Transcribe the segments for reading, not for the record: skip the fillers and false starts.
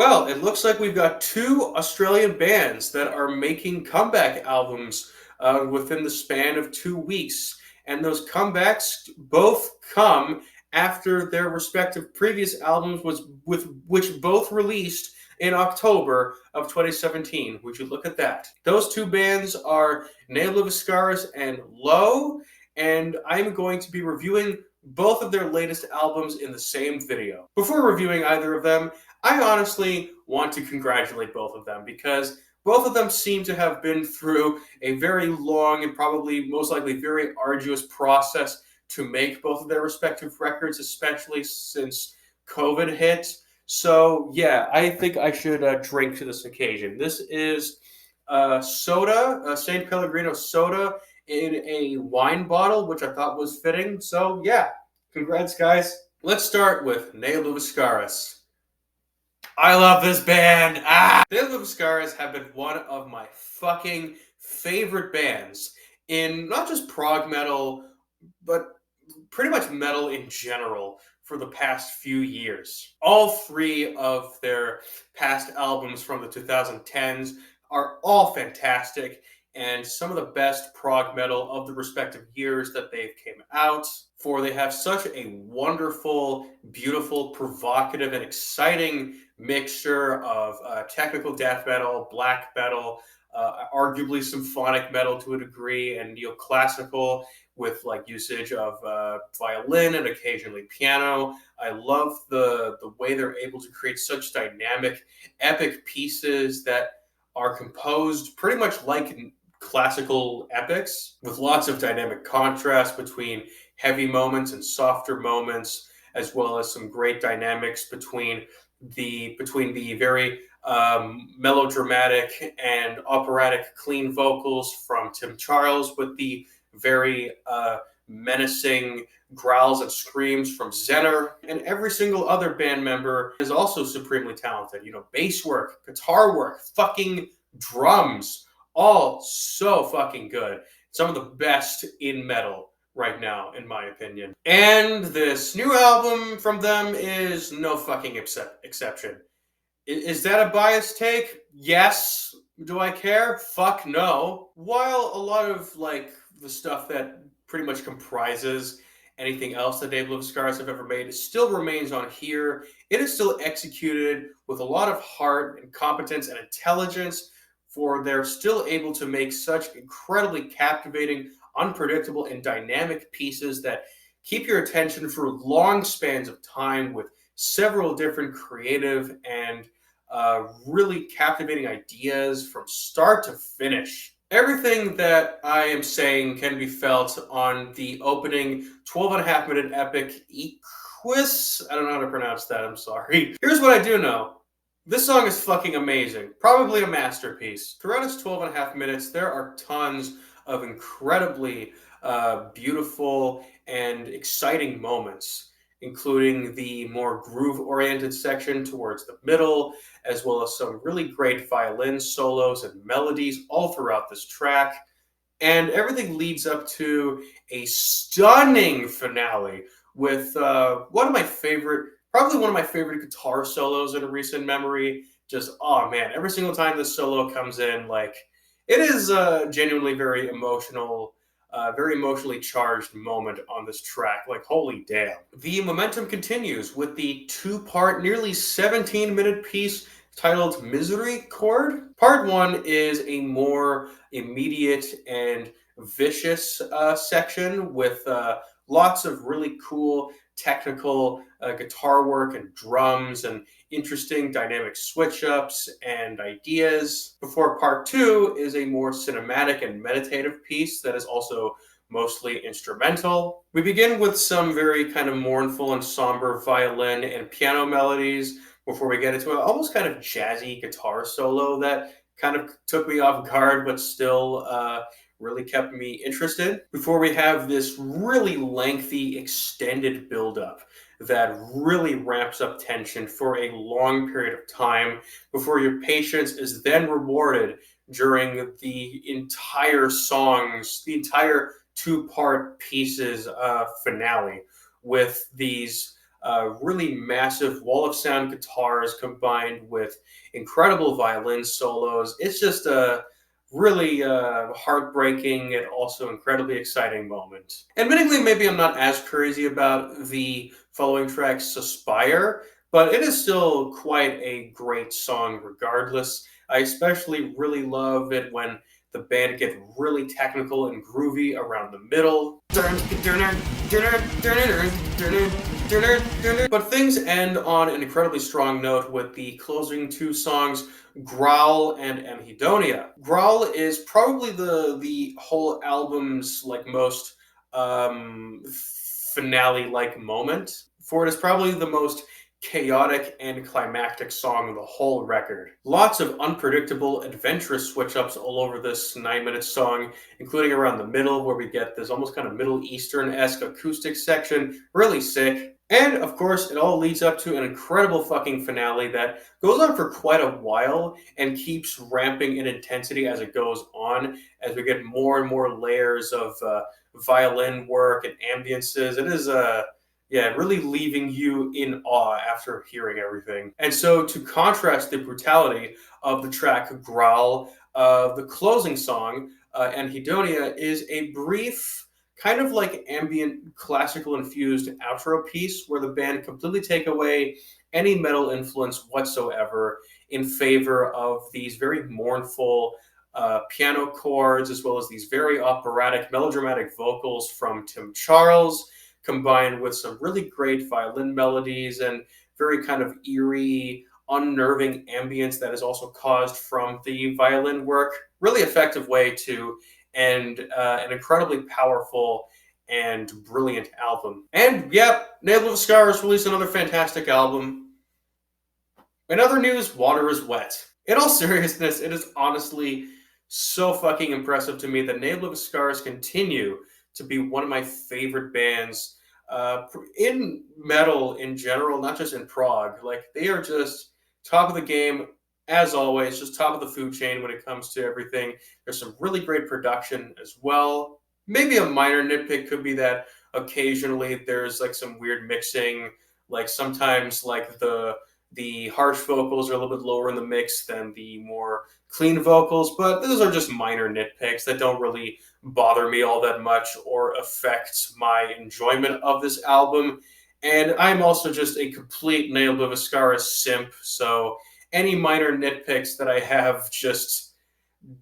Well, it looks like we've got two Australian bands that are making comeback albums within the span of 2 weeks. And those comebacks both come after their respective previous albums with which both released in October of 2017. Would you look at that? Those two bands are Obliviscaris and Low, and I'm going to be reviewing both of their latest albums in the same video. Before reviewing either of them, I honestly want to congratulate both of them because both of them seem to have been through a very long and probably most likely very arduous process to make both of their respective records, especially since COVID hit. So, yeah, I think I should drink to this occasion. This is soda, St. Pellegrino soda in a wine bottle, which I thought was fitting. So, yeah, congrats, guys. Let's start with Obliviscaris. I love this band. The Obliviscaris have been one of my fucking favorite bands in not just prog metal, but pretty much metal in general for the past few years. All three of their past albums from the 2010s are all fantastic and some of the best prog metal of the respective years that they've came out. For they have such a wonderful, beautiful, provocative, and exciting mixture of technical death metal, black metal, arguably symphonic metal to a degree, and neoclassical with like usage of violin and occasionally piano. I love the way they're able to create such dynamic, epic pieces that are composed pretty much like classical epics with lots of dynamic contrast between heavy moments and softer moments, as well as some great dynamics between the very melodramatic and operatic clean vocals from Tim Charles with the very menacing growls and screams from Zenner. And every single other band member is also supremely talented. You know, bass work, guitar work, fucking drums, all so fucking good. Some of the best in metal right now, in my opinion. And this new album from them is no fucking exception. Is that a biased take? Yes. Do I care? Fuck no. While a lot of like the stuff that pretty much comprises anything else that Obliviscaris have ever made still remains on here, it is still executed with a lot of heart and competence and intelligence, for they're still able to make such incredibly captivating, unpredictable, and dynamic pieces that keep your attention for long spans of time with several different creative and really captivating ideas from start to finish. Everything that I am saying can be felt on the opening 12.5-minute epic Equus. I don't know how to pronounce that, I'm sorry. Here's what I do know. This song is fucking amazing. Probably a masterpiece. Throughout its 12.5 minutes, there are tons of incredibly beautiful and exciting moments, including the more groove-oriented section towards the middle, as well as some really great violin solos and melodies all throughout this track. And everything leads up to a stunning finale with probably one of my favorite guitar solos in recent memory. Just, oh man, every single time this solo comes in, like, it is genuinely very emotional, very emotionally charged moment on this track. Like, holy damn. The momentum continues with the two-part, nearly 17-minute piece titled Misery Chord. Part one is a more immediate and vicious section with lots of really cool technical guitar work and drums and interesting dynamic switch-ups and ideas. Before part two is a more cinematic and meditative piece that is also mostly instrumental. We begin with some very kind of mournful and somber violin and piano melodies before we get into an almost kind of jazzy guitar solo that kind of took me off guard, but still really kept me interested. Before we have this really lengthy, extended buildup that really ramps up tension for a long period of time before your patience is then rewarded during the entire two-part pieces finale with these really massive wall of sound guitars combined with incredible violin solos. It's just a really heartbreaking and also incredibly exciting moment. Admittingly, maybe I'm not as crazy about the following track, Suspire, but it is still quite a great song regardless. I especially really love it when the band get really technical and groovy around the middle. But things end on an incredibly strong note with the closing two songs, Growl and Anhedonia. Growl is probably the whole album's like most finale like moment. For it is probably the most chaotic and climactic song of the whole record. Lots of unpredictable, adventurous switch ups all over this 9-minute song, including around the middle where we get this almost kind of Middle Eastern esque acoustic section. Really sick. And of course, it all leads up to an incredible fucking finale that goes on for quite a while and keeps ramping in intensity as it goes on, as we get more and more layers of violin work and ambiances. It is yeah, really leaving you in awe after hearing everything. And so, to contrast the brutality of the track Growl, the closing song, Anhedonia, is a brief, kind of like ambient, classical infused outro piece where the band completely take away any metal influence whatsoever in favor of these very mournful piano chords, as well as these very operatic, melodramatic vocals from Tim Charles, combined with some really great violin melodies and very kind of eerie, unnerving ambience that is also caused from the violin work. Really effective way to end an incredibly powerful and brilliant album. And yeah, Obliviscaris released another fantastic album. In other news, Water is Wet. In all seriousness, it is honestly so fucking impressive to me that Obliviscaris continue to be one of my favorite bands in metal in general, not just in prog. Like, they are just top of the game, as always, just top of the food chain when it comes to everything. There's some really great production as well. Maybe a minor nitpick could be that occasionally there's like some weird mixing, like sometimes like the harsh vocals are a little bit lower in the mix than the more clean vocals, but those are just minor nitpicks that don't really bother me all that much or affect my enjoyment of this album. And I'm also just a complete Obliviscaris simp, so any minor nitpicks that I have just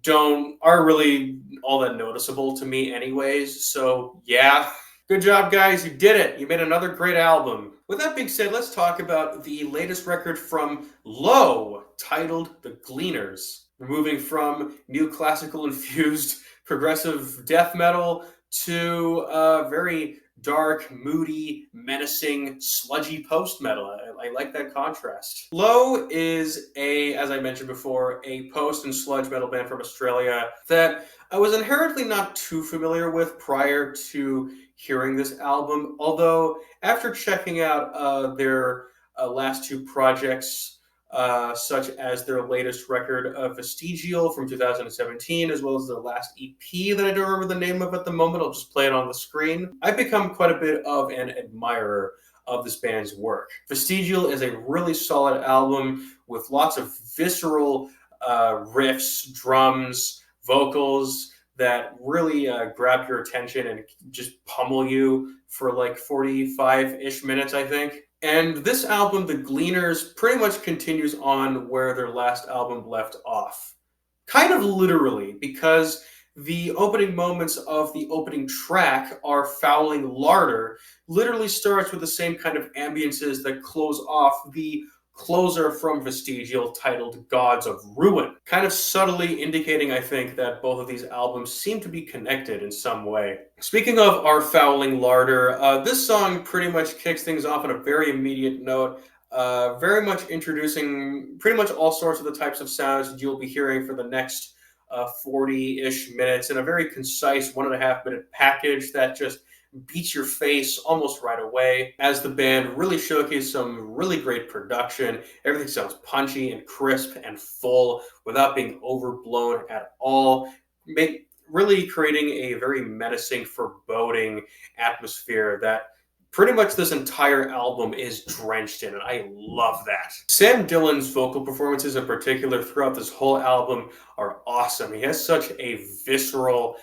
aren't really all that noticeable to me anyways. So yeah, good job, guys. You did it. You made another great album. With that being said, let's talk about the latest record from Low, titled The Gleaners. We're moving from new classical infused progressive death metal to very dark, moody, menacing, sludgy post-metal. I like that contrast. Low is as I mentioned before, a post and sludge metal band from Australia that I was inherently not too familiar with prior to hearing this album, although after checking out their last two projects, such as their latest record, Vestigial from 2017, as well as their last EP that I don't remember the name of at the moment. I'll just play it on the screen. I've become quite a bit of an admirer of this band's work. Vestigial is a really solid album with lots of visceral riffs, drums, vocals that really grab your attention and just pummel you for like 45-ish minutes, I think. And this album, The Gleaners, pretty much continues on where their last album left off. Kind of literally, because the opening moments of the opening track, Our Fouling Larder, literally starts with the same kind of ambiances that close off the closer from Vestigial titled Gods of Ruin. Kind of subtly indicating, I think, that both of these albums seem to be connected in some way. Speaking of Our Fouling Larder, this song pretty much kicks things off on a very immediate note, very much introducing pretty much all sorts of the types of sounds you'll be hearing for the next 40-ish minutes in a very concise 1.5-minute package that just beats your face almost right away, as the band really showcase some really great production. Everything sounds punchy and crisp and full without being overblown at all, really creating a very menacing, foreboding atmosphere that pretty much this entire album is drenched in, and I love that. Sam Dillon's vocal performances in particular throughout this whole album are awesome. He has such a visceral,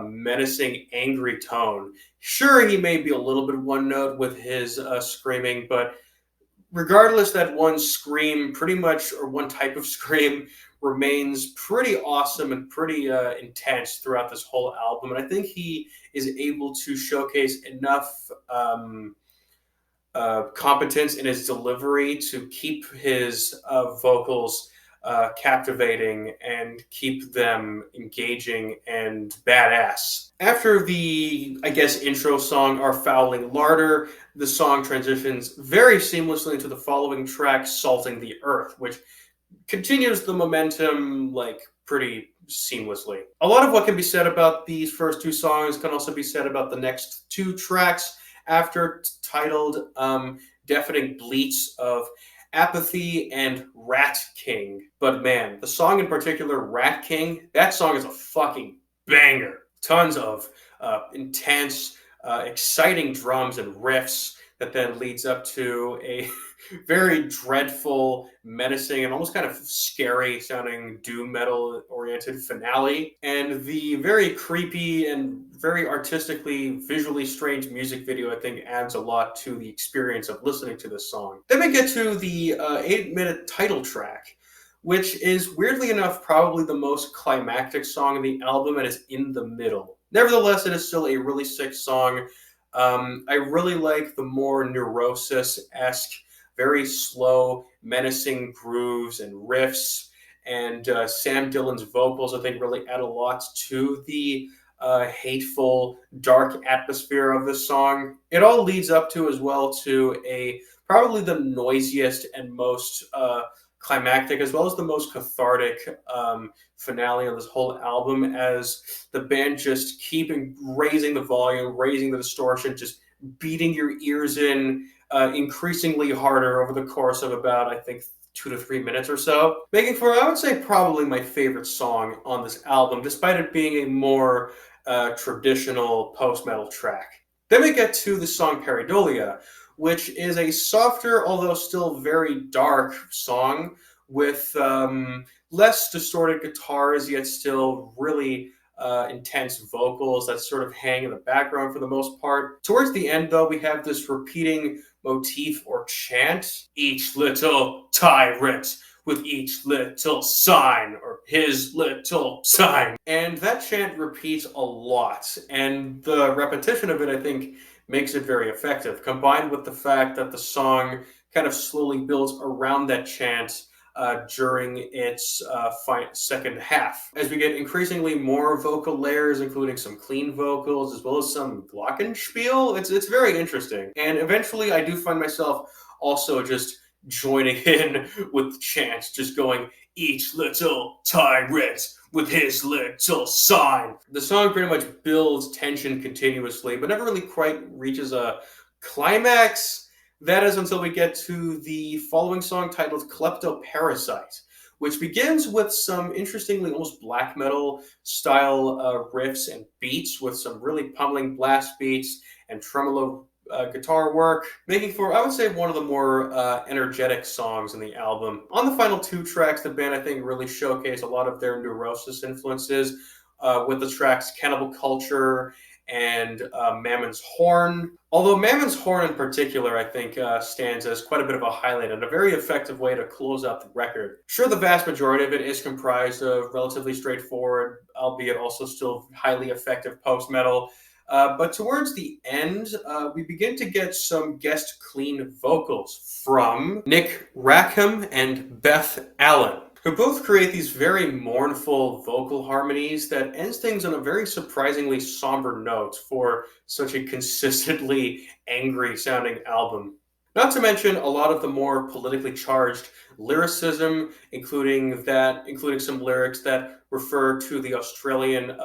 menacing, angry tone. Sure, he may be a little bit one note with his screaming, but regardless, that one scream pretty much, or one type of scream, remains pretty awesome and pretty intense throughout this whole album. And I think he is able to showcase enough competence in his delivery to keep his vocals captivating and keep them engaging and badass. After the, I guess, intro song, Our Fouling Larder, the song transitions very seamlessly into the following track, Salting the Earth, which continues the momentum like pretty seamlessly. A lot of what can be said about these first two songs can also be said about the next two tracks after, titled Deafening Bleats of Apathy and Rat King. But man, the song in particular, Rat King, that song is a fucking banger. Tons of intense, exciting drums and riffs that then leads up to a very dreadful, menacing, and almost kind of scary sounding doom metal oriented finale. And the very creepy and very artistically, visually strange music video, I think, adds a lot to the experience of listening to this song. Then we get to the 8-minute title track, which is weirdly enough probably the most climactic song of the album and is in the middle. Nevertheless, it is still a really sick song. I really like the more Neurosis-esque, very slow, menacing grooves and riffs, and Sam Dillon's vocals, I think, really add a lot to the hateful, dark atmosphere of the song. It all leads up to, as well, to a probably the noisiest and most climactic, as well as the most cathartic finale on this whole album, as the band just keep raising the volume, raising the distortion, just beating your ears in increasingly harder over the course of about, I think, 2 to 3 minutes or so, making for, I would say, probably my favorite song on this album, despite it being a more traditional post-metal track. Then we get to the song Pareidolia, which is a softer, although still very dark song with less distorted guitars, yet still really intense vocals that sort of hang in the background for the most part. Towards the end, though, we have this repeating motif or chant, each little tyrant with each little sign, or his little sign. And that chant repeats a lot, and the repetition of it, I think, makes it very effective, combined with the fact that the song kind of slowly builds around that chant during its second half. As we get increasingly more vocal layers, including some clean vocals, as well as some glockenspiel, it's very interesting. And eventually I do find myself also just joining in with chants, just going, each little tyrant with his little sign. The song pretty much builds tension continuously, but never really quite reaches a climax. That is until we get to the following song, titled Kleptoparasite, which begins with some interestingly almost black metal style riffs and beats, with some really pummeling blast beats and tremolo guitar work, making for, I would say, one of the more energetic songs in the album. On the final two tracks, the band, I think, really showcase a lot of their Neurosis influences with the tracks Cannibal Culture and Mammon's Horn. Although Mammon's Horn in particular, I think, stands as quite a bit of a highlight and a very effective way to close out the record. Sure, the vast majority of it is comprised of relatively straightforward, albeit also still highly effective post-metal. But towards the end, we begin to get some guest clean vocals from Nick Rackham and Beth Allen, who both create these very mournful vocal harmonies that ends things on a very surprisingly somber note for such a consistently angry sounding album. Not to mention a lot of the more politically charged lyricism, including some lyrics that refer to the Australian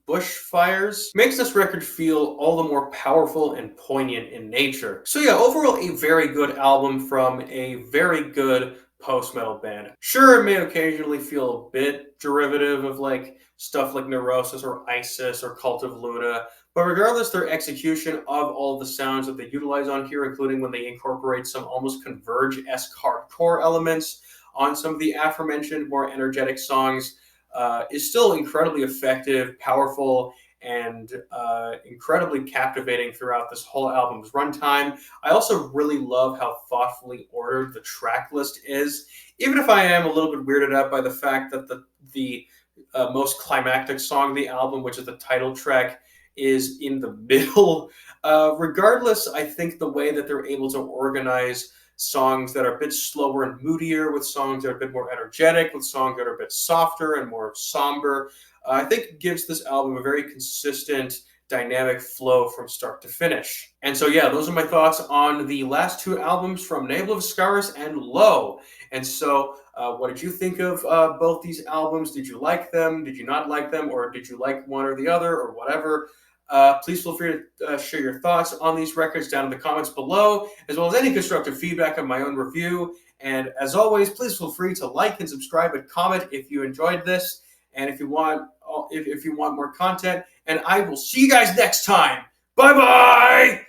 bushfires, makes this record feel all the more powerful and poignant in nature. So yeah, overall a very good album from a very good post-metal band. Sure, it may occasionally feel a bit derivative of like stuff like Neurosis or Isis or Cult of Luna, but regardless, their execution of all the sounds that they utilize on here, including when they incorporate some almost Converge-esque hardcore elements on some of the aforementioned more energetic songs, is still incredibly effective, powerful, and incredibly captivating throughout this whole album's runtime. I also really love how thoughtfully ordered the track list is, even if I am a little bit weirded out by the fact that the most climactic song of the album, which is the title track, is in the middle. Regardless, I think the way that they're able to organize songs that are a bit slower and moodier, with songs that are a bit more energetic, with songs that are a bit softer and more somber, I think gives this album a very consistent, dynamic flow from start to finish. And so, yeah, those are my thoughts on the last two albums from Obliviscaris and Low. And so, what did you think of both these albums? Did you like them? Did you not like them? Or did you like one or the other or whatever? Please feel free to share your thoughts on these records down in the comments below, as well as any constructive feedback on my own review. And as always, please feel free to like and subscribe and comment if you enjoyed this, and if you want more content. And I will see you guys next time. Bye bye.